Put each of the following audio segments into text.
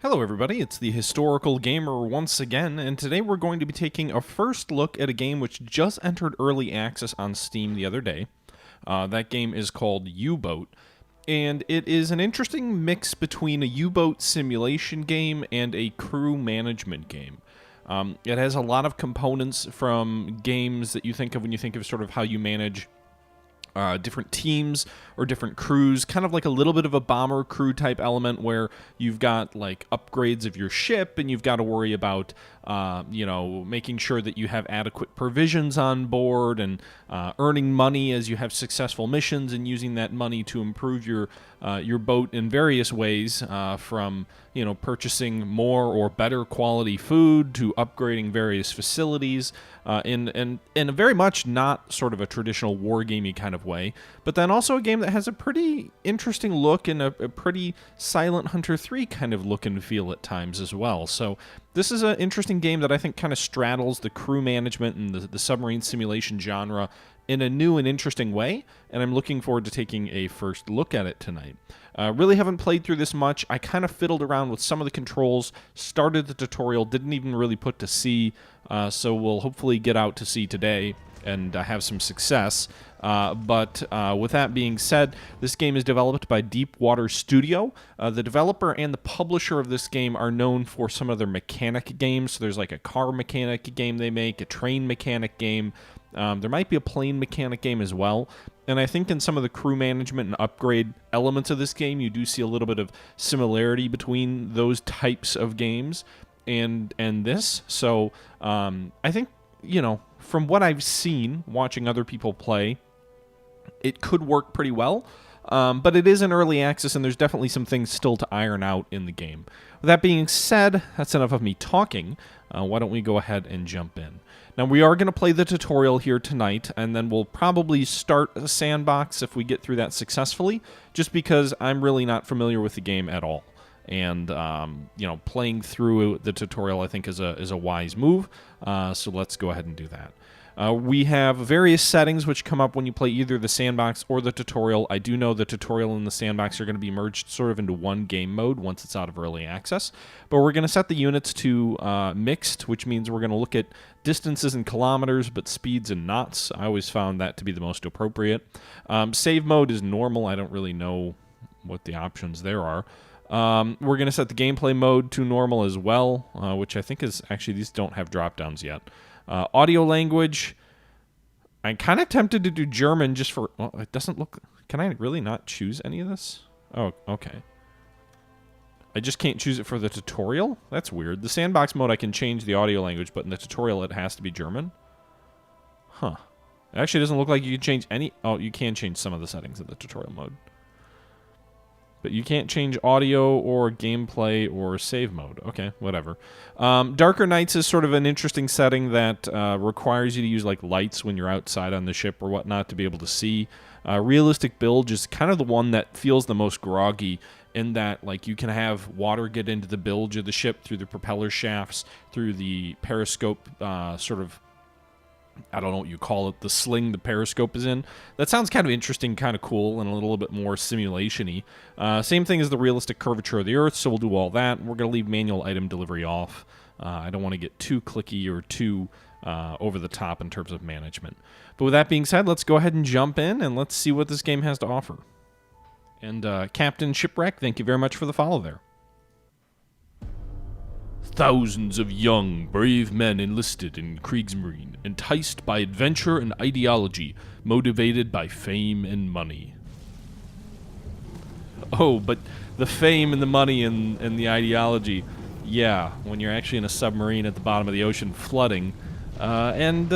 Hello everybody, it's the Historical Gamer once again, and today we're going to be taking a first look at a game which just entered early access on Steam the other day. That game is called U-Boat, and it is an interesting mix between a U-Boat simulation game and a crew management game. It has a lot of components from games that you think of when you think of sort of how you manage different teams or different crews, kind of like a little bit of a bomber crew type element where you've got like upgrades of your ship and you've got to worry about, making sure that you have adequate provisions on board and earning money as you have successful missions and using that money to improve your boat in various ways, from purchasing more or better quality food to upgrading various facilities, in a very much not sort of a traditional wargamey kind of way, but then also a game that has a pretty interesting look and a pretty Silent Hunter 3 kind of look and feel at times as well. So this is an interesting game that I think kind of straddles the crew management and the submarine simulation genre in a new and interesting way, and I'm looking forward to taking a first look at it tonight. Really haven't played through this much. I kind of fiddled around with some of the controls, started the tutorial, didn't even really put to sea, so we'll hopefully get out to sea today and have some success. But with that being said, this game is developed by Deepwater Studio. The developer and the publisher of this game are known for some of their mechanic games. So there's like a car mechanic game they make, a train mechanic game. There might be a plane mechanic game as well. And I think in some of the crew management and upgrade elements of this game, you do see a little bit of similarity between those types of games and this. So I think, from what I've seen watching other people play, it could work pretty well. But it is in early access, and there's definitely some things still to iron out in the game. With that being said, that's enough of me talking. Why don't we go ahead and jump in? Now, we are going to play the tutorial here tonight, and then we'll probably start a sandbox if we get through that successfully, just because I'm really not familiar with the game at all. And, playing through the tutorial, I think, is a wise move. So let's go ahead and do that. We have various settings which come up when you play either the sandbox or the tutorial. I do know the tutorial and the sandbox are going to be merged sort of into one game mode once it's out of early access. But we're going to set the units to mixed, which means we're going to look at distances in kilometers, but speeds in knots. I always found that to be the most appropriate. Save mode is normal. I don't really know what the options there are. We're going to set the gameplay mode to normal as well, which I think is actually, these don't have drop downs yet. Audio language, I'm kind of tempted to do German just for, well, it doesn't look, can I really not choose any of this? Oh, okay. I just can't choose it for the tutorial? That's weird. The sandbox mode, I can change the audio language, but in the tutorial, it has to be German? Huh. It actually doesn't look like you can change any, oh, you can change some of the settings of the tutorial mode. But you can't change audio or gameplay or save mode. Okay, whatever. Darker Nights is sort of an interesting setting that requires you to use like lights when you're outside on the ship or whatnot to be able to see. Realistic Bilge is kind of the one that feels the most groggy in that like you can have water get into the bilge of the ship through the propeller shafts, through the periscope sort of, I don't know what you call it, the sling the periscope is in. That sounds kind of interesting, kind of cool, and a little bit more simulation-y. Same thing as the realistic curvature of the Earth, so we'll do all that. We're going to leave manual item delivery off. I don't want to get too clicky or too over the top in terms of management. But with that being said, let's go ahead and jump in, and let's see what this game has to offer. And Captain Shipwreck, thank you very much for the follow there. Thousands of young, brave men enlisted in Kriegsmarine, enticed by adventure and ideology, motivated by fame and money. Oh, but the fame and the money and the ideology, yeah, when you're actually in a submarine at the bottom of the ocean flooding, and,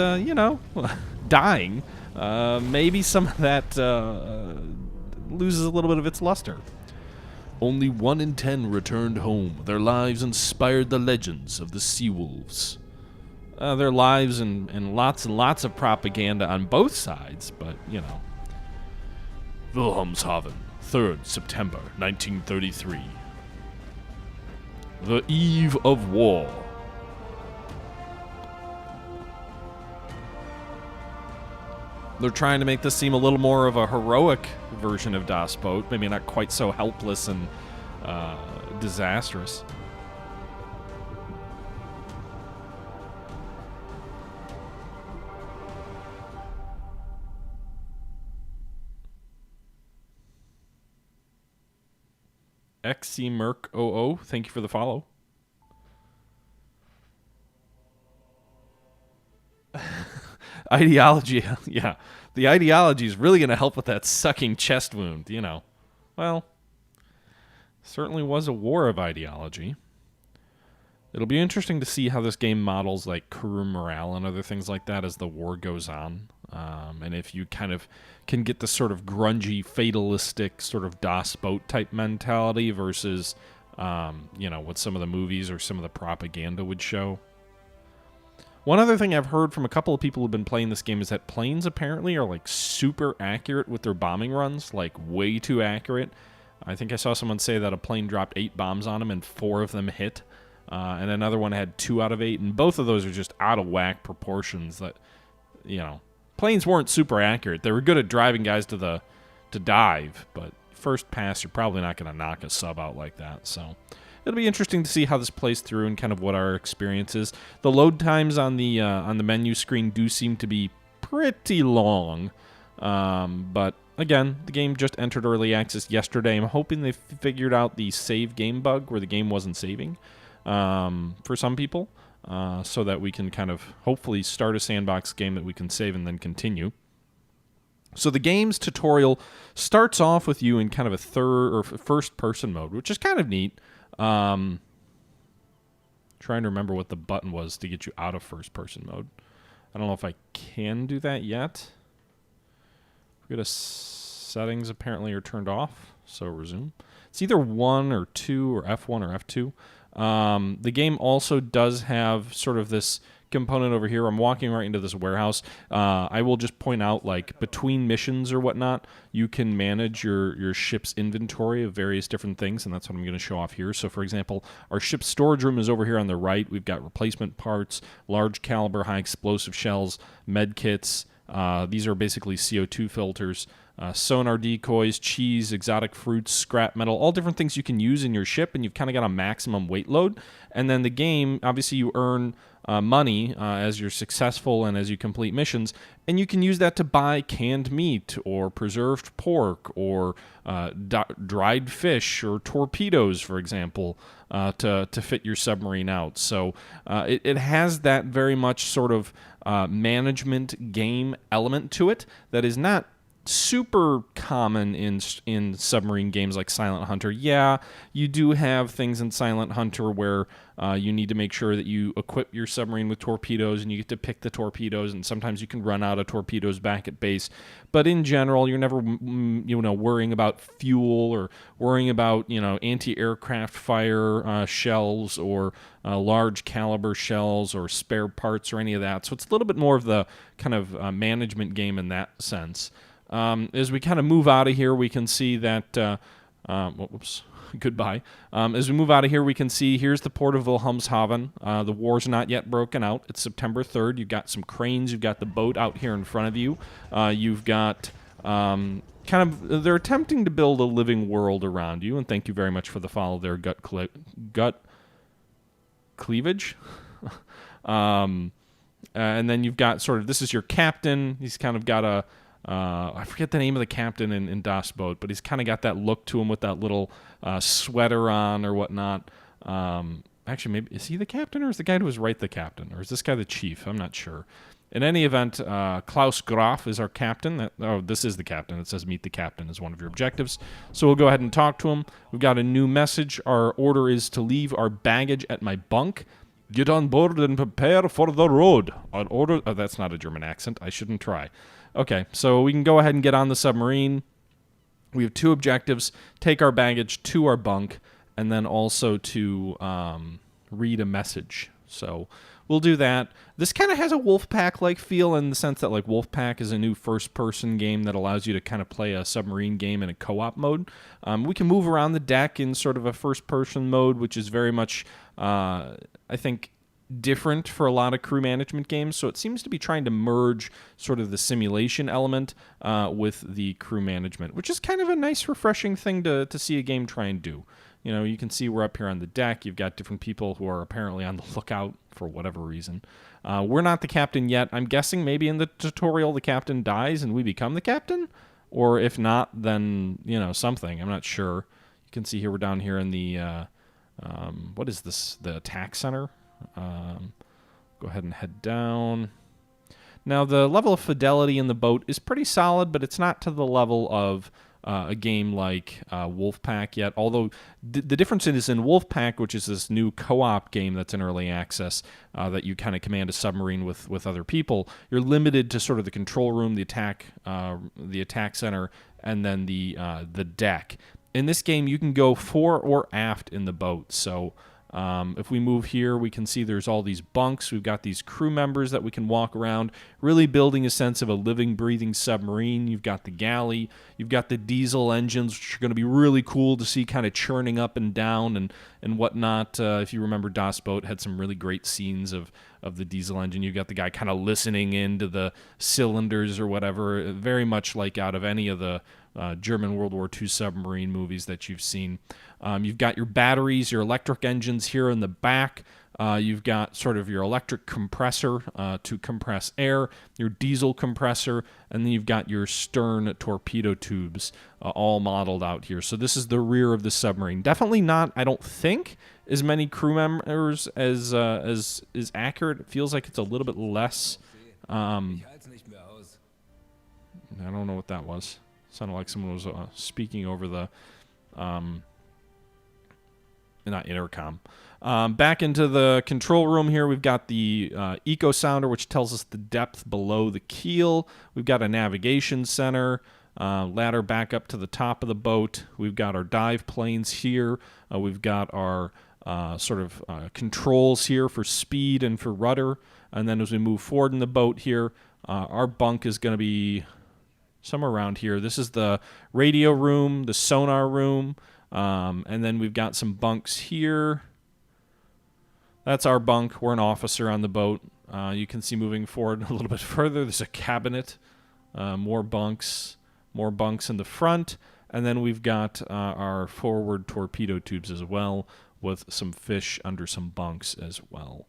dying, maybe some of that loses a little bit of its luster. Only 1 in 10 returned home. Their lives inspired the legends of the Sea Wolves. Their lives and lots of propaganda on both sides, but, Wilhelmshaven, 3rd September, 1933. The Eve of War. They're trying to make this seem a little more of a heroic version of Das Boot. Maybe not quite so helpless and disastrous. XCMerc00, thank you for the follow. Ideology, yeah. The ideology is really going to help with that sucking chest wound, you know. Well, certainly was a war of ideology. It'll be interesting to see how this game models like crew morale and other things like that as the war goes on. And if you kind of can get the sort of grungy, fatalistic sort of Das Boat type mentality versus, what some of the movies or some of the propaganda would show. One other thing I've heard from a couple of people who've been playing this game is that planes apparently are like super accurate with their bombing runs, like way too accurate. I think I saw someone say that a plane dropped 8 bombs on them and 4 of them hit. And another one had 2 out of 8, and both of those are just out of whack proportions that, planes weren't super accurate. They were good at driving guys to dive, but first pass, you're probably not going to knock a sub out like that, so it'll be interesting to see how this plays through and kind of what our experience is. The load times on the menu screen do seem to be pretty long, but again, the game just entered early access yesterday. I'm hoping they figured out the save game bug where the game wasn't saving for some people, so that we can kind of hopefully start a sandbox game that we can save and then continue. So the game's tutorial starts off with you in kind of a first-person mode, which is kind of neat. Trying to remember what the button was to get you out of first-person mode. I don't know if I can do that yet. We go to settings, apparently are turned off, so resume. It's either 1 or 2 or F1 or F2. The game also does have sort of this component over here. I'm walking right into this warehouse. I will just point out, like, between missions or whatnot, you can manage your ship's inventory of various different things, and that's what I'm going to show off here. So, for example, our ship's storage room is over here on the right. We've got replacement parts, large caliber, high explosive shells, med kits. These are basically CO2 filters. Sonar decoys, cheese, exotic fruits, scrap metal, all different things you can use in your ship, and you've kind of got a maximum weight load. And then the game, obviously you earn money as you're successful and as you complete missions, and you can use that to buy canned meat or preserved pork or dried fish or torpedoes, for example, to fit your submarine out. So it has that very much sort of management game element to it that is not super common in submarine games like Silent Hunter. Yeah, you do have things in Silent Hunter where you need to make sure that you equip your submarine with torpedoes and you get to pick the torpedoes, and sometimes you can run out of torpedoes back at base. But in general, you're never worrying about fuel or worrying about anti-aircraft fire shells or large caliber shells or spare parts or any of that. So it's a little bit more of the kind of management game in that sense. As we kind of move out of here, we can see that, whoops, goodbye. As we move out of here, we can see here's the port of Wilhelmshaven. The war's not yet broken out. It's September 3rd. You've got some cranes. You've got the boat out here in front of you. You've got they're attempting to build a living world around you, and thank you very much for the follow there, Gut Cleavage. And then you've got sort of, this is your captain. He's kind of got a, I forget the name of the captain in Das Boat, but he's kind of got that look to him with that little sweater on or whatnot. Actually, maybe, is he the captain or is the guy to his right the captain? Or is this guy the chief? I'm not sure. In any event, Klaus Graf is our captain. This is the captain. It says meet the captain as one of your objectives. So we'll go ahead and talk to him. We've got a new message. Our order is to leave our baggage at my bunk. Get on board and prepare for the road. Our order... Oh, that's not a German accent. I shouldn't try. Okay, so we can go ahead and get on the submarine. We have 2 objectives. Take our baggage to our bunk, and then also to read a message. So we'll do that. This kind of has a Wolfpack-like feel in the sense that, like, Wolfpack is a new first-person game that allows you to kind of play a submarine game in a co-op mode. We can move around the deck in sort of a first-person mode, which is very much, I think, different for a lot of crew management games. So it seems to be trying to merge sort of the simulation element with the crew management, which is kind of a nice, refreshing thing to see a game try and do. You can see we're up here on the deck. You've got different people who are apparently on the lookout for whatever reason. We're not the captain yet. I'm guessing maybe in the tutorial the captain dies and we become the captain? Or if not, then, something. I'm not sure. You can see here we're down here in the, what is this? The attack center. Go ahead and head down. Now, the level of fidelity in the boat is pretty solid, but it's not to the level of a game like Wolfpack yet. Although the difference is in Wolfpack, which is this new co-op game that's in early access, that you kind of command a submarine with other people, you're limited to sort of the control room, the attack center, and then the deck. In this game, you can go fore or aft in the boat. So if we move here, we can see there's all these bunks. We've got these crew members that we can walk around, really building a sense of a living, breathing submarine. You've got the galley. You've got the diesel engines, which are going to be really cool to see kind of churning up and down and whatnot. If you remember, Das Boat had some really great scenes of the diesel engine. You've got the guy kind of listening into the cylinders or whatever, very much like out of any of the German World War II submarine movies that you've seen. You've got your batteries, your electric engines here in the back. You've got sort of your electric compressor to compress air, your diesel compressor, and then you've got your stern torpedo tubes all modeled out here. So this is the rear of the submarine. Definitely not, I don't think, as many crew members as is accurate. It feels like it's a little bit less. I don't know what that was. Sounded like someone was speaking over the, not intercom. Back into the control room here, we've got the eco sounder, which tells us the depth below the keel. We've got a navigation center, ladder back up to the top of the boat. We've got our dive planes here. We've got our controls here for speed and for rudder. And then as we move forward in the boat here, our bunk is going to be somewhere around here. This is the radio room, the sonar room, and then we've got some bunks here. That's our bunk. We're an officer on the boat. You can see moving forward a little bit further, there's a cabinet, more bunks in the front, and then we've got our forward torpedo tubes as well, with some fish under some bunks as well.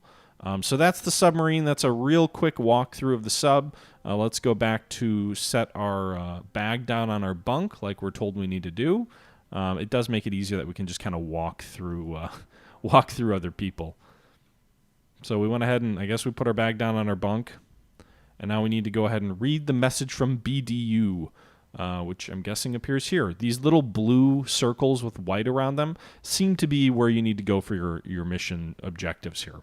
So that's the submarine. That's a real quick walkthrough of the sub. Let's go back to set our bag down on our bunk like we're told we need to do. It does make it easier that we can just kind of walk through other people. So we went ahead and I guess we put our bag down on our bunk. And now we need to go ahead and read the message from BDU, which I'm guessing appears here. These little blue circles with white around them seem to be where you need to go for your mission objectives here.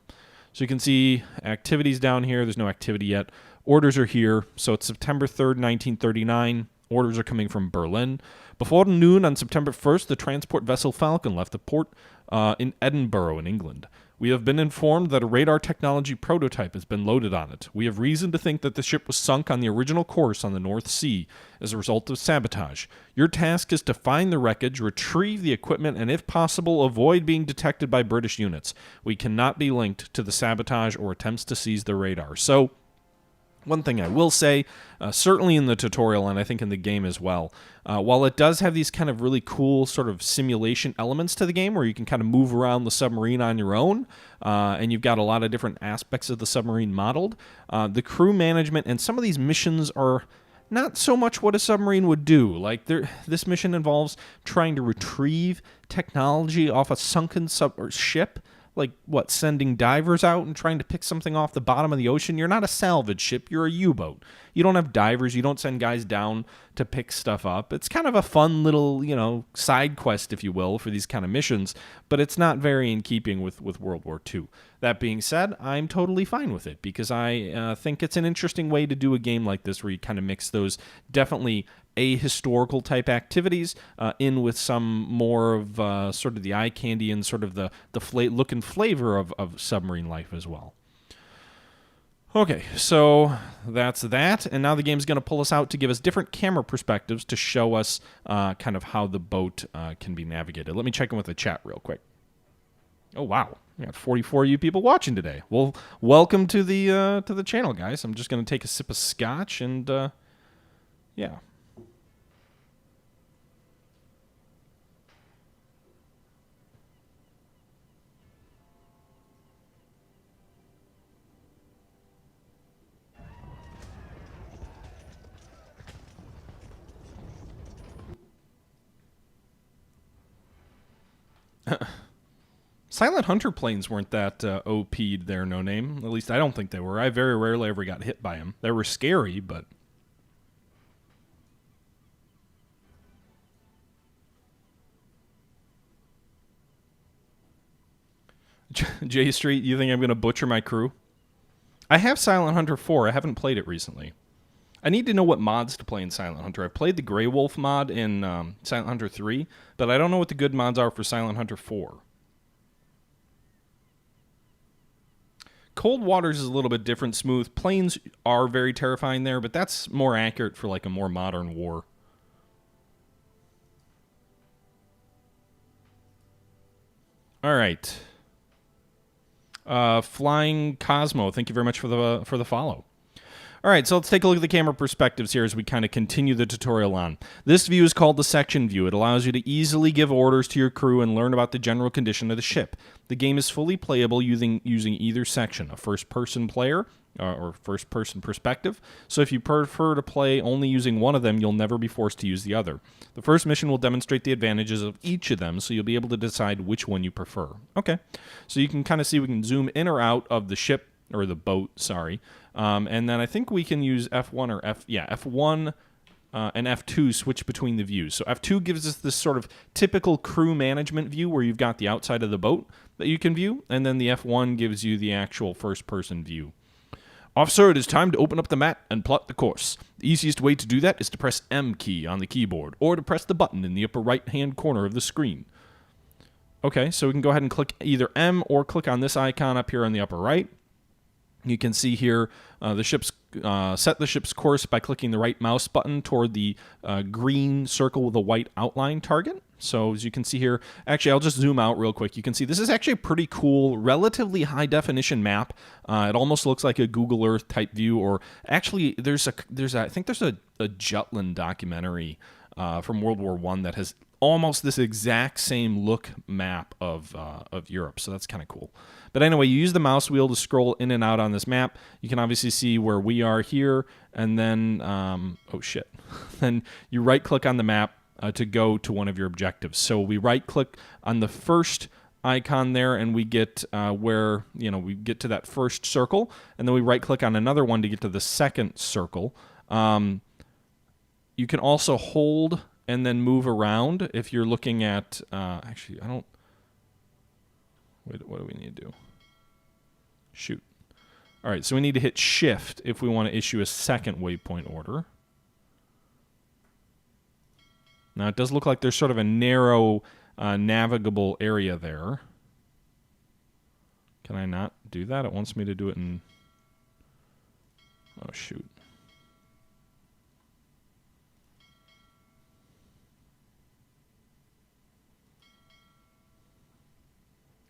So you can see activities down here. There's no activity yet. Orders are here. So it's September 3rd, 1939. Orders are coming from Berlin. Before noon on September 1st, the transport vessel Falcon left the port in Edinburgh in England. We have been informed that a radar technology prototype has been loaded on it. We have reason to think that the ship was sunk on the original course on the North Sea as a result of sabotage. Your task is to find the wreckage, retrieve the equipment, and if possible, avoid being detected by British units. We cannot be linked to the sabotage or attempts to seize the radar. So, one thing I will say, certainly in the tutorial and I think in the game as well, while it does have these kind of really cool sort of simulation elements to the game where you can kind of move around the submarine on your own, and you've got a lot of different aspects of the submarine modeled, the crew management and some of these missions are not so much what a submarine would do. Like this mission involves trying to retrieve technology off a sunken ship. Like, what, sending divers out and trying to pick something off the bottom of the ocean? You're not a salvage ship, you're a U-boat. You don't have divers, you don't send guys down to pick stuff up. It's kind of a fun little, side quest, if you will, for these kind of missions, but it's not very in keeping with World War II. That being said, I'm totally fine with it, because I think it's an interesting way to do a game like this, where you kind of mix those definitely ahistorical type activities in with some more of sort of the eye candy and sort of the look and flavor of submarine life as well. Okay, so that's that, and now the game's going to pull us out to give us different camera perspectives to show us kind of how the boat can be navigated. Let me check in with the chat real quick. Oh wow, we got 44 of you people watching today. Well, welcome to the channel, guys. I'm just going to take a sip of scotch and yeah. Silent Hunter planes weren't that OP'd there, No Name. At least I don't think they were. I very rarely ever got hit by them. They were scary, but... J Street, you think I'm going to butcher my crew? I have Silent Hunter 4. I haven't played it recently. I need to know what mods to play in Silent Hunter. I've played the Grey Wolf mod in Silent Hunter 3, but I don't know what the good mods are for Silent Hunter 4. Cold Waters is a little bit different. Smooth. Planes are very terrifying there, but that's more accurate for like a more modern war. All right. Flying Cosmo, thank you very much for the follow. All right, so let's take a look at the camera perspectives here as we kind of continue the tutorial on. This view is called the section view. It allows you to easily give orders to your crew and learn about the general condition of the ship. The game is fully playable using either section, a first-person player or first-person perspective. So if you prefer to play only using one of them, you'll never be forced to use the other. The first mission will demonstrate the advantages of each of them, so you'll be able to decide which one you prefer. Okay, so you can kind of see we can zoom in or out of the ship, or the boat, sorry. And then I think we can use F1 or F1 and F2 switch between the views. So F2 gives us this sort of typical crew management view where you've got the outside of the boat that you can view, and then the F1 gives you the actual first-person view. Officer, it is time to open up the map and plot the course. The easiest way to do that is to press M key on the keyboard, or to press the button in the upper right-hand corner of the screen. Okay, so we can go ahead and click either M or click on this icon up here on the upper right. You can see here set the ship's course by clicking the right mouse button toward the green circle with a white outline target. So as you can see here, actually I'll just zoom out real quick. You can see this is actually a pretty cool, relatively high definition map. It almost looks like a Google Earth type view, or actually I think there's a Jutland documentary from World War I that has almost this exact same look map of Europe. So that's kind of cool. But anyway, you use the mouse wheel to scroll in and out on this map. You can obviously see where we are here, and then, then you right-click on the map to go to one of your objectives. So we right-click on the first icon there, and we get we get to that first circle, and then we right-click on another one to get to the second circle. You can also hold and then move around if you're looking at, actually, I don't, wait, what do we need to do? Shoot. All right, so we need to hit Shift if we want to issue a second waypoint order. Now, it does look like there's sort of a narrow navigable area there. Can I not do that? It wants me to do it in... Oh, shoot.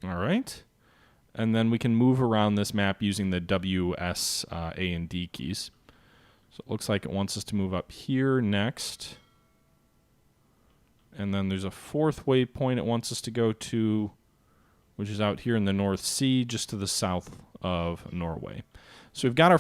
All right. And then we can move around this map using the W, S, A, and D keys. So it looks like it wants us to move up here next. And then there's a fourth waypoint it wants us to go to, which is out here in the North Sea, just to the south of Norway. So we've got our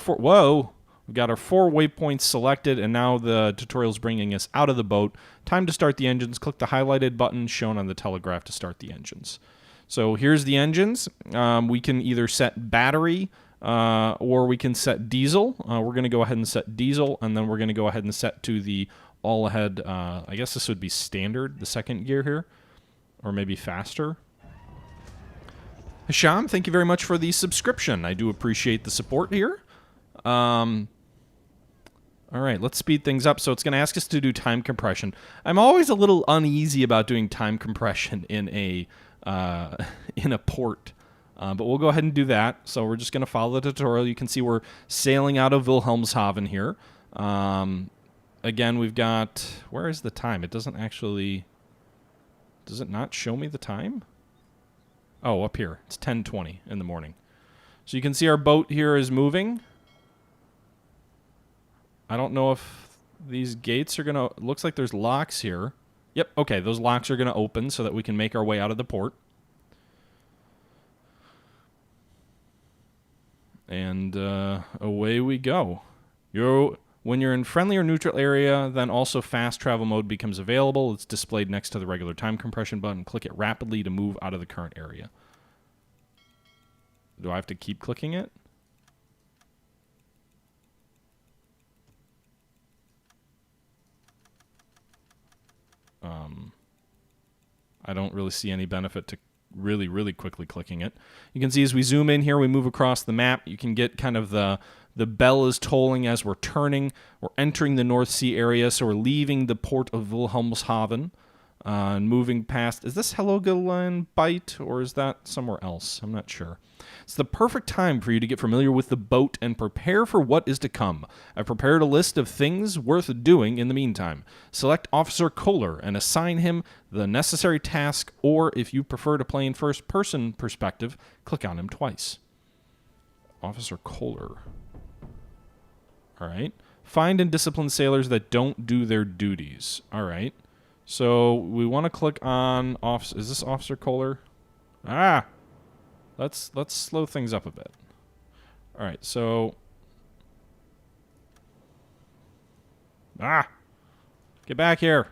we've got our 4 waypoints selected, and now the tutorial's bringing us out of the boat. Time to start the engines. Click the highlighted button shown on the telegraph to start the engines. So here's the engines. We can either set battery or we can set diesel. We're going to go ahead and set diesel, and then we're going to go ahead and set to the all-ahead, I guess this would be standard, the second gear here, or maybe faster. Hisham, thank you very much for the subscription. I do appreciate the support here. All right, let's speed things up. So it's going to ask us to do time compression. I'm always a little uneasy about doing time compression in a port, but we'll go ahead and do that. So we're just going to follow the tutorial. You can see we're sailing out of Wilhelmshaven here. Again, we've got, where is the time? It doesn't actually, does it not show me the time? Oh, up here. It's 10:20 in the morning. So you can see our boat here is moving. I don't know if these gates are going to, looks like there's locks here. Yep, okay, those locks are going to open so that we can make our way out of the port. And away we go. When you're in friendly or neutral area, then also fast travel mode becomes available. It's displayed next to the regular time compression button. Click it rapidly to move out of the current area. Do I have to keep clicking it? I don't really see any benefit to really, really quickly clicking it. You can see as we zoom in here, we move across the map. You can get kind of the bell is tolling as we're turning. We're entering the North Sea area, so we're leaving the port of Wilhelmshaven and moving past. Is this Helgoland Bight, or is that somewhere else? I'm not sure. It's the perfect time for you to get familiar with the boat and prepare for what is to come. I've prepared a list of things worth doing in the meantime. Select Officer Kohler and assign him the necessary task, or if you prefer to play in first-person perspective, click on him twice. Officer Kohler. All right. Find and discipline sailors that don't do their duties. All right. So we want to click on officer. Is this Officer Kohler? Ah, let's slow things up a bit. All right. So get back here.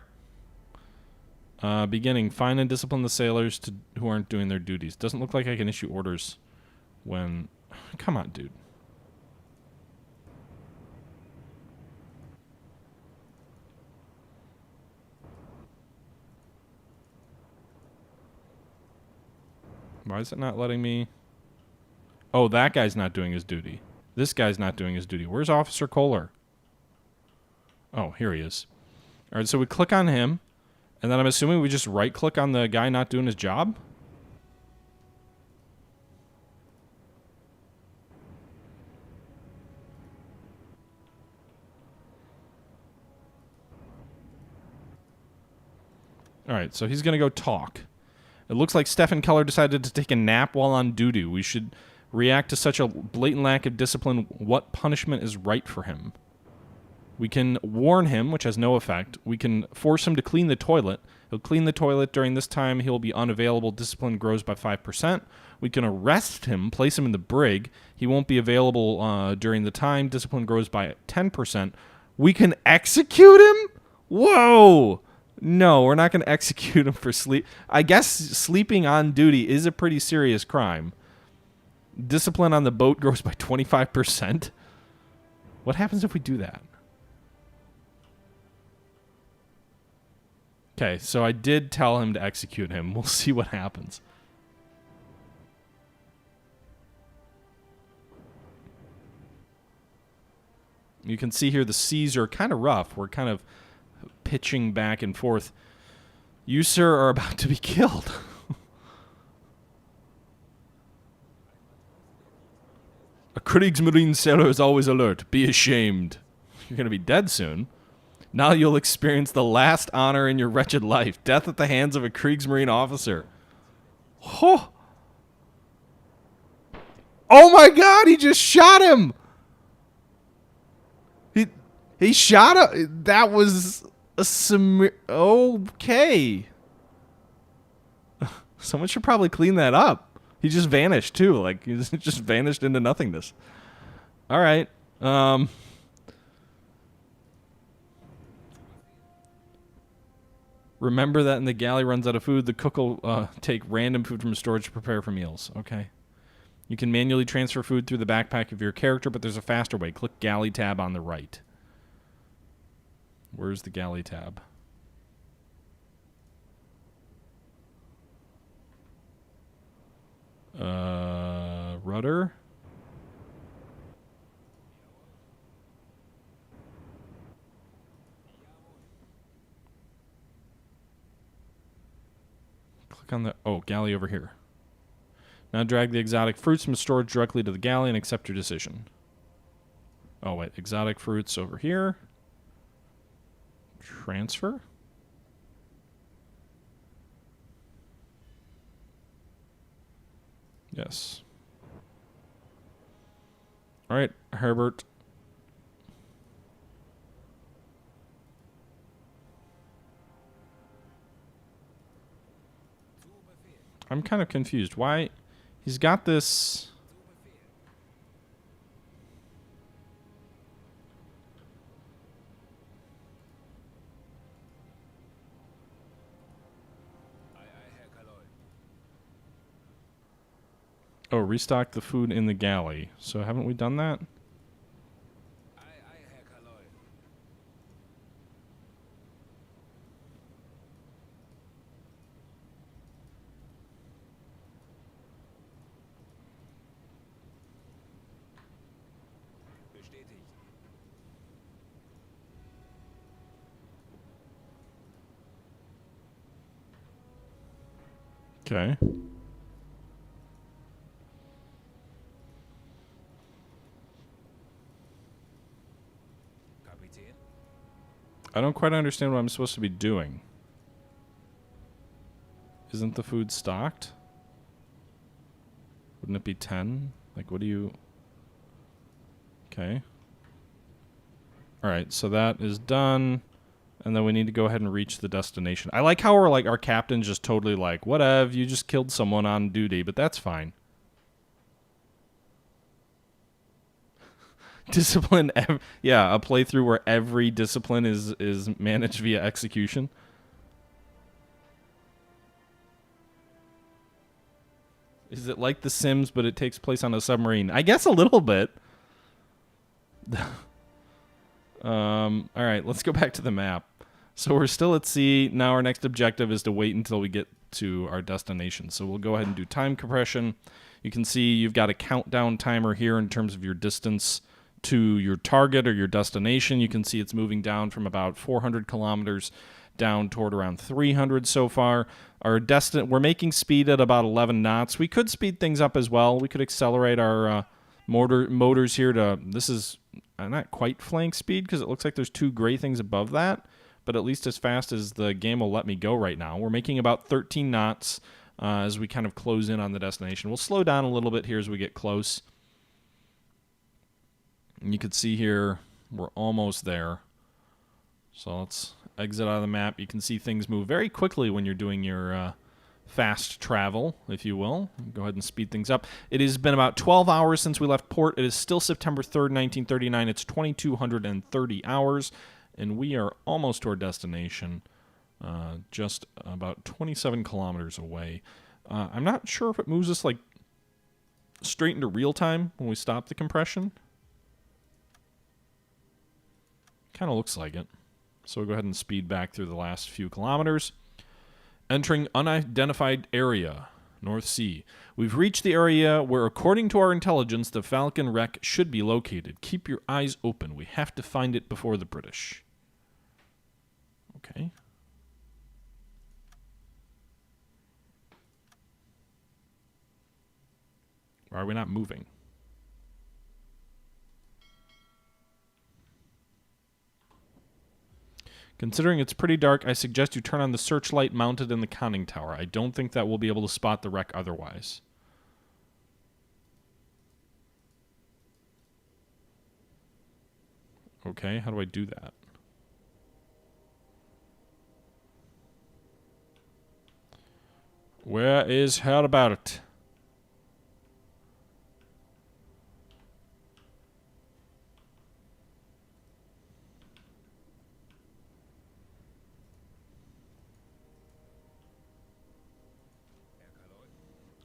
Beginning. Find and discipline the sailors who aren't doing their duties. Doesn't look like I can issue orders when. Come on, dude. Why is it not letting me? Oh, that guy's not doing his duty. This guy's not doing his duty. Where's Officer Kohler? Oh, here he is. All right, so we click on him, and then I'm assuming we just right-click on the guy not doing his job? All right, so he's going to go talk. It looks like Stephen Keller decided to take a nap while on duty. We should react to such a blatant lack of discipline. What punishment is right for him? We can warn him, which has no effect. We can force him to clean the toilet. He'll clean the toilet. During this time, he'll be unavailable. Discipline grows by 5%. We can arrest him, place him in the brig. He won't be available during the time. Discipline grows by 10%. We can execute him? Whoa! No, we're not going to execute him for sleep. I guess sleeping on duty is a pretty serious crime. Discipline on the boat grows by 25%. What happens if we do that? Okay, so I did tell him to execute him. We'll see what happens. You can see here the seas are kind of rough. We're kind of pitching back and forth. You, sir, are about to be killed. A Kriegsmarine sailor is always alert. Be ashamed. You're going to be dead soon. Now you'll experience the last honor in your wretched life. Death at the hands of a Kriegsmarine officer. Oh, oh my God, he just shot him. He shot him. That was a okay. Someone should probably clean that up. He just vanished too. Like he just vanished into nothingness. All right. Remember that when the galley runs out of food, the cook will take random food from storage to prepare for meals. Okay. You can manually transfer food through the backpack of your character, but there's a faster way. Click galley tab on the right. Where's the galley tab? Rudder? Click on the... Oh, galley over here. Now drag the exotic fruits from storage directly to the galley and accept your decision. Oh, wait. Exotic fruits over here. Transfer? Yes. All right, Herbert. I'm kind of confused. Why? He's got this... Oh, restock the food in the galley. So haven't we done that? Okay. I don't quite understand what I'm supposed to be doing. Isn't the food stocked? Wouldn't it be 10? Like, what do you... Okay. Alright, so that is done. And then we need to go ahead and reach the destination. I like how our captain's just totally like, whatever, you just killed someone on duty, but that's fine. Discipline, yeah, a playthrough where every discipline is managed via execution. Is it like The Sims, but it takes place on a submarine? I guess a little bit. All right, let's go back to the map. So we're still at sea. Now our next objective is to wait until we get to our destination. So we'll go ahead and do time compression. You can see you've got a countdown timer here in terms of your distance to your target or your destination. You can see it's moving down from about 400 kilometers down toward around 300 so far. We're making speed at about 11 knots. We could speed things up as well. We could accelerate our motors here to, this is not quite flank speed because it looks like there's two gray things above that, but at least as fast as the game will let me go right now. We're making about 13 knots as we kind of close in on the destination. We'll slow down a little bit here as we get close. And you can see here we're almost there. So let's exit out of the map. You can see things move very quickly when you're doing your fast travel, if you will. Go ahead and speed things up. It has been about 12 hours since we left port. It is still September 3rd, 1939. It's 2,230 hours, and we are almost to our destination, just about 27 kilometers away. I'm not sure if it moves us like straight into real time when we stop the compression. Kind of looks like it. So we'll go ahead and speed back through the last few kilometers. Entering unidentified area, North Sea. We've reached the area where, according to our intelligence, the Falcon wreck should be located. Keep your eyes open. We have to find it before the British. Okay. Why are we not moving? Considering it's pretty dark, I suggest you turn on the searchlight mounted in the conning tower. I don't think that we'll be able to spot the wreck otherwise. Okay, how do I do that? Where is Herbert?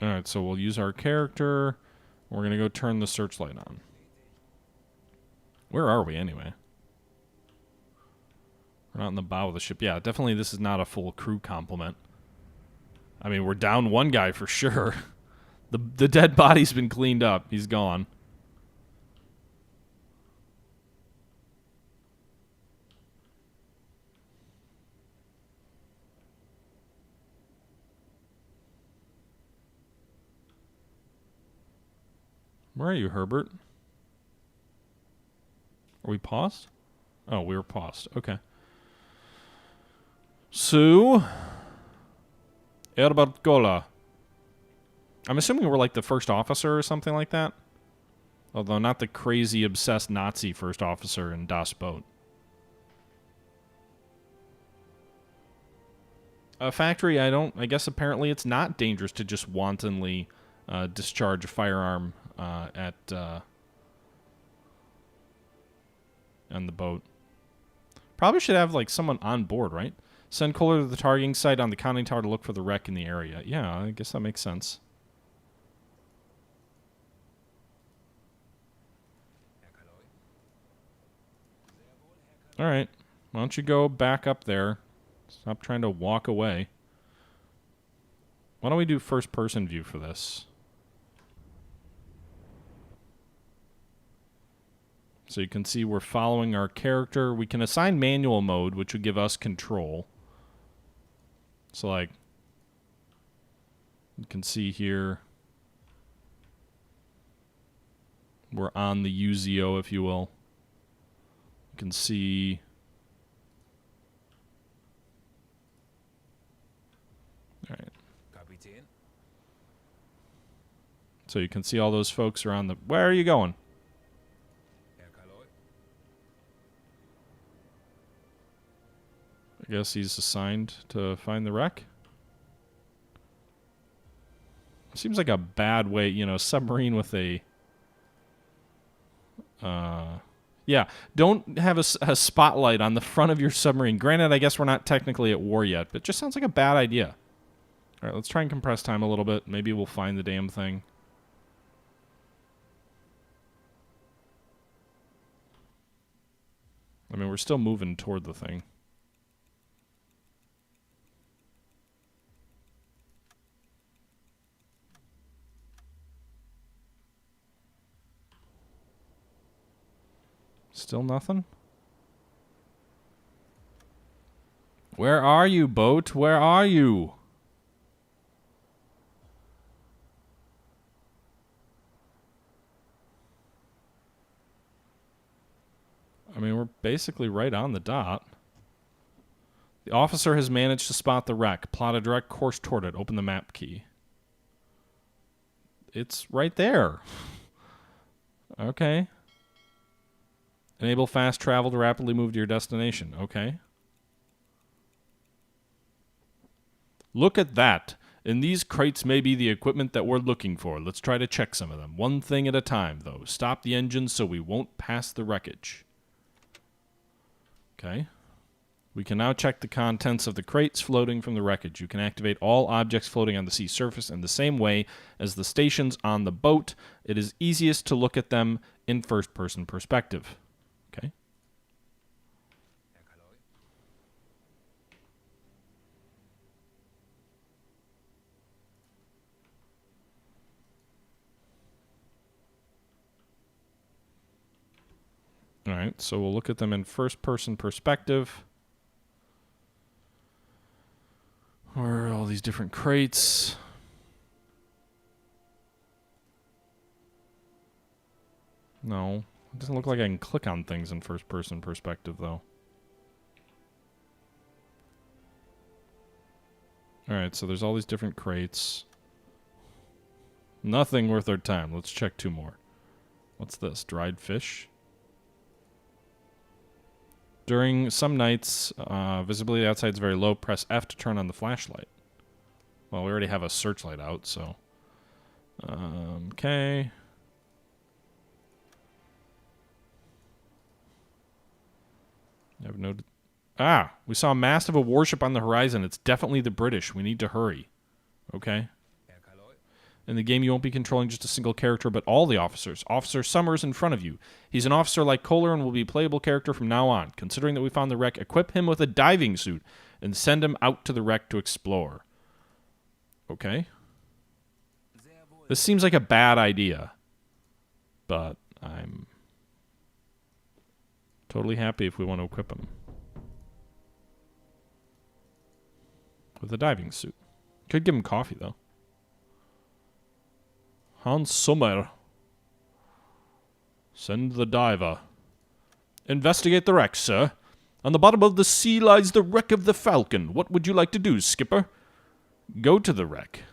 Alright, so we'll use our character. We're going to go turn the searchlight on. Where are we, anyway? We're not in the bow of the ship. Yeah, definitely this is not a full crew complement. I mean, we're down one guy for sure. The dead body's been cleaned up. He's gone. Where are you, Herbert? Are we paused? Oh, we were paused. Okay. So, Herbert Gola. I'm assuming we're like the first officer or something like that. Although not the crazy, obsessed Nazi first officer in Das Boot. A factory, I guess apparently it's not dangerous to just wantonly discharge a firearm on the boat. Probably should have like someone on board, right? Send Kohler to the targeting site on the conning tower to look for the wreck in the area. Yeah, I guess that makes sense. All right. Why don't you go back up there? Stop trying to walk away. Why don't we do first-person view for this? So you can see we're following our character. We can assign manual mode, which would give us control. So, like, you can see here, we're on the UZO, if you will. You can see... All right. So you can see all those folks are on the... Where are you going? I guess he's assigned to find the wreck. Seems like a bad way, you know, submarine with a... yeah, don't have a spotlight on the front of your submarine. Granted, I guess we're not technically at war yet, but it just sounds like a bad idea. All right, let's try and compress time a little bit. Maybe we'll find the damn thing. I mean, we're still moving toward the thing. Still nothing? Where are you, boat? Where are you? I mean, we're basically right on the dot. The officer has managed to spot the wreck. Plot a direct course toward it. Open the map key. It's right there. Okay. Enable fast travel to rapidly move to your destination. Okay. Look at that. And these crates may be the equipment that we're looking for. Let's try to check some of them. One thing at a time, though. Stop the engine so we won't pass the wreckage. Okay. We can now check the contents of the crates floating from the wreckage. You can activate all objects floating on the sea surface in the same way as the stations on the boat. It is easiest to look at them in first-person perspective. Okay. All right, so we'll look at them in first-person perspective. Where are all these different crates? No. It doesn't look like I can click on things in first-person perspective, though. Alright, so there's all these different crates. Nothing worth our time. Let's check two more. What's this? Dried fish? During some nights, visibility outside is very low. Press F to turn on the flashlight. Well, we already have a searchlight out, so... okay. I have no... Ah! We saw a mast of a warship on the horizon. It's definitely the British. We need to hurry. Okay. In the game, you won't be controlling just a single character, but all the officers. Officer Summers in front of you. He's an officer like Kohler and will be a playable character from now on. Considering that we found the wreck, equip him with a diving suit and send him out to the wreck to explore. Okay. This seems like a bad idea, but I'm totally happy if we want to equip him with a diving suit. Could give him coffee, though. Hans Sommer. Send the diver. Investigate the wreck, sir. On the bottom of the sea lies the wreck of the Falcon. What would you like to do, skipper? Go to the wreck.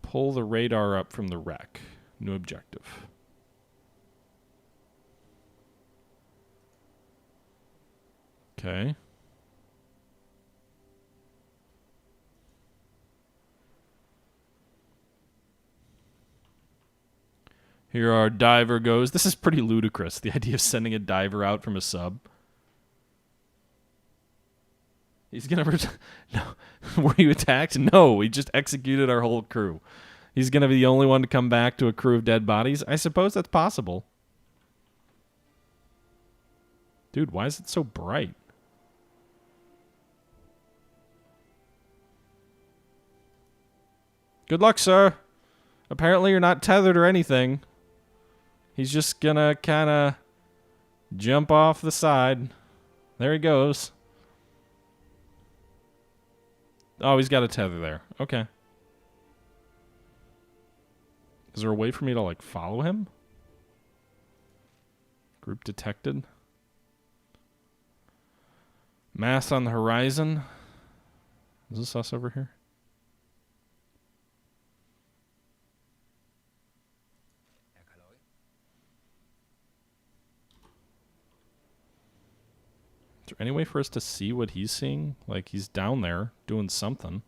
Pull the radar up from the wreck. New objective. Okay. Here our diver goes. This is pretty ludicrous, the idea of sending a diver out from a sub. He's gonna... No. Were you attacked? No, we just executed our whole crew. He's gonna be the only one to come back to a crew of dead bodies? I suppose that's possible. Dude, why is it so bright? Good luck, sir. Apparently you're not tethered or anything. He's just gonna kind of jump off the side. There he goes. Oh, he's got a tether there. Okay. Is there a way for me to, like, follow him? Group detected. Mass on the horizon. Is this us over here? Is there any way for us to see what he's seeing? Like, he's down there doing something.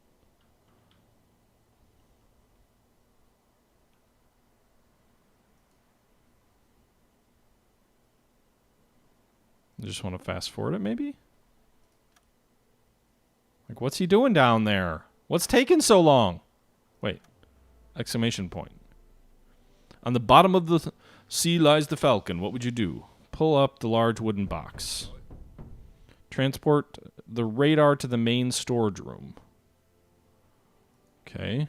I just want to fast forward it, maybe? Like, what's he doing down there? What's taking so long? Wait. Exclamation point. On the bottom of the sea lies the Falcon. What would you do? Pull up the large wooden box. Transport the radar to the main storage room. Okay.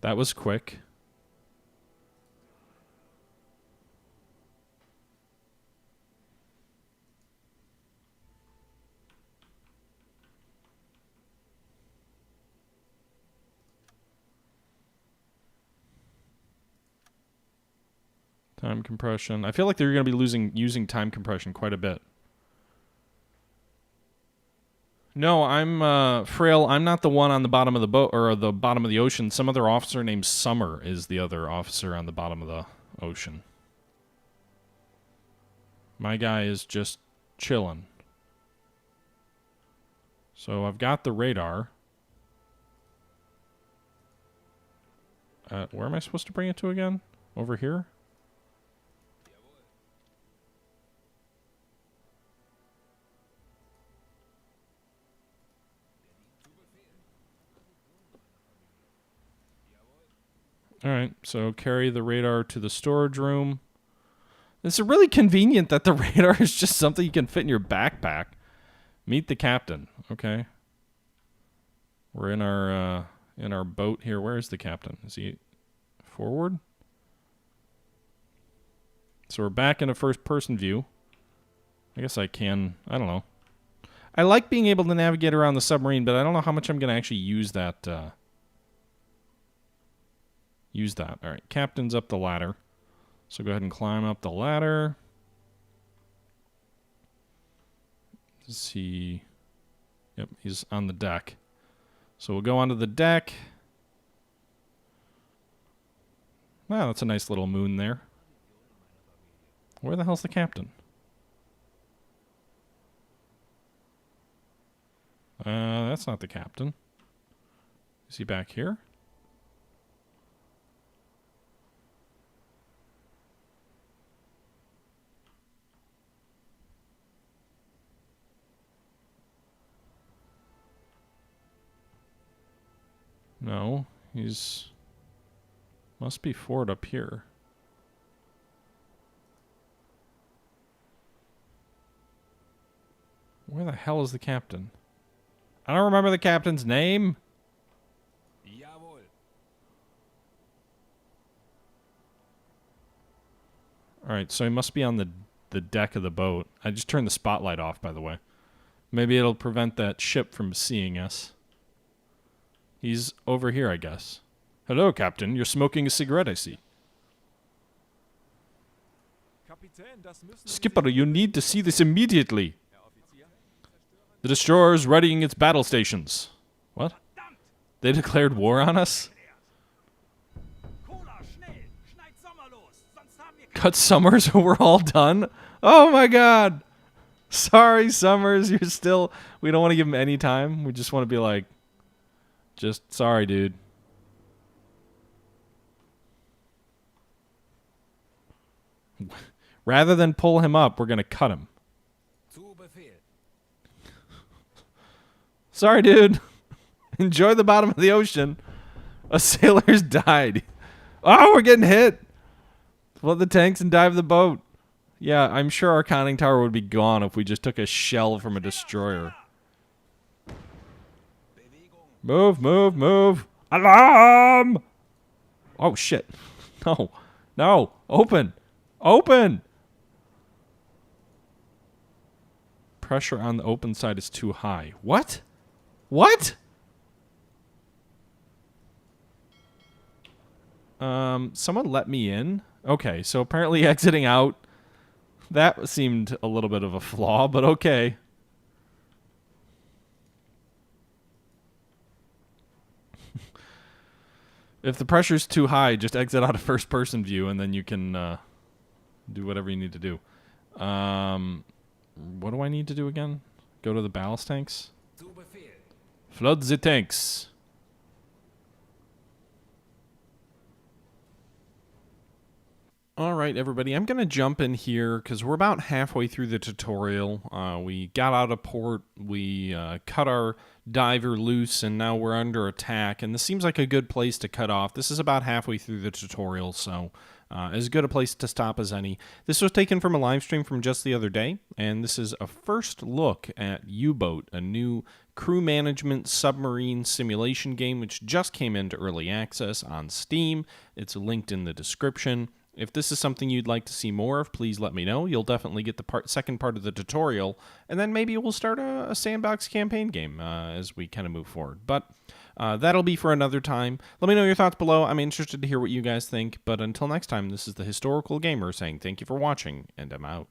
That was quick. Time compression. I feel like they're going to be using time compression quite a bit. No, I'm Frail. I'm not the one on the bottom of the boat or the bottom of the ocean. Some other officer named Summer is the other officer on the bottom of the ocean. My guy is just chilling. So I've got the radar. Where am I supposed to bring it to again? Over here? Alright, so carry the radar to the storage room. It's really convenient that the radar is just something you can fit in your backpack. Meet the captain. Okay. We're in our boat here. Where is the captain? Is he forward? So we're back in a first-person view. I guess I can... I don't know. I like being able to navigate around the submarine, but I don't know how much I'm going to actually use that... Use that. All right, captain's up the ladder. So go ahead and climb up the ladder. Is he... Yep, he's on the deck. So we'll go onto the deck. Wow, that's a nice little moon there. Where the hell's the captain? That's not the captain. Is he back here? No, he's... Must be forward up here. Where the hell is the captain? I don't remember the captain's name. Alright, so he must be on the deck of the boat. I just turned the spotlight off, by the way. Maybe it'll prevent that ship from seeing us. He's over here, I guess. Hello, Captain. You're smoking a cigarette, I see. Skipper, you need to see this immediately. The destroyer is readying its battle stations. What? They declared war on us? Cut Summers or we're all done? Oh my god! Sorry, Summers, you're still... We don't want to give him any time. We just want to be like... Just, sorry, dude. Rather than pull him up, we're going to cut him. Sorry, dude. Enjoy the bottom of the ocean. A sailor's died. Oh, we're getting hit. Flood the tanks and dive the boat. Yeah, I'm sure our conning tower would be gone if we just took a shell from a destroyer. Move, move, move. Alarm! Oh, shit. No. No. Open. Open! Pressure on the open side is too high. What? What? Someone let me in? Okay, so apparently exiting out. That seemed a little bit of a flaw, but okay. If the pressure's too high, just exit out of first-person view, and then you can do whatever you need to do. What do I need to do again? Go to the ballast tanks? Flood the tanks. All right, everybody, I'm going to jump in here because we're about halfway through the tutorial. We got out of port, we cut our diver loose, and now we're under attack. And this seems like a good place to cut off. This is about halfway through the tutorial, so as good a place to stop as any. This was taken from a live stream from just the other day, and this is a first look at U-Boat, a new crew management submarine simulation game which just came into early access on Steam. It's linked in the description. If this is something you'd like to see more of, please let me know. You'll definitely get the second part of the tutorial, and then maybe we'll start a sandbox campaign game as we kind of move forward. But that'll be for another time. Let me know your thoughts below. I'm interested to hear what you guys think. But until next time, this is the Historical Gamer saying thank you for watching, and I'm out.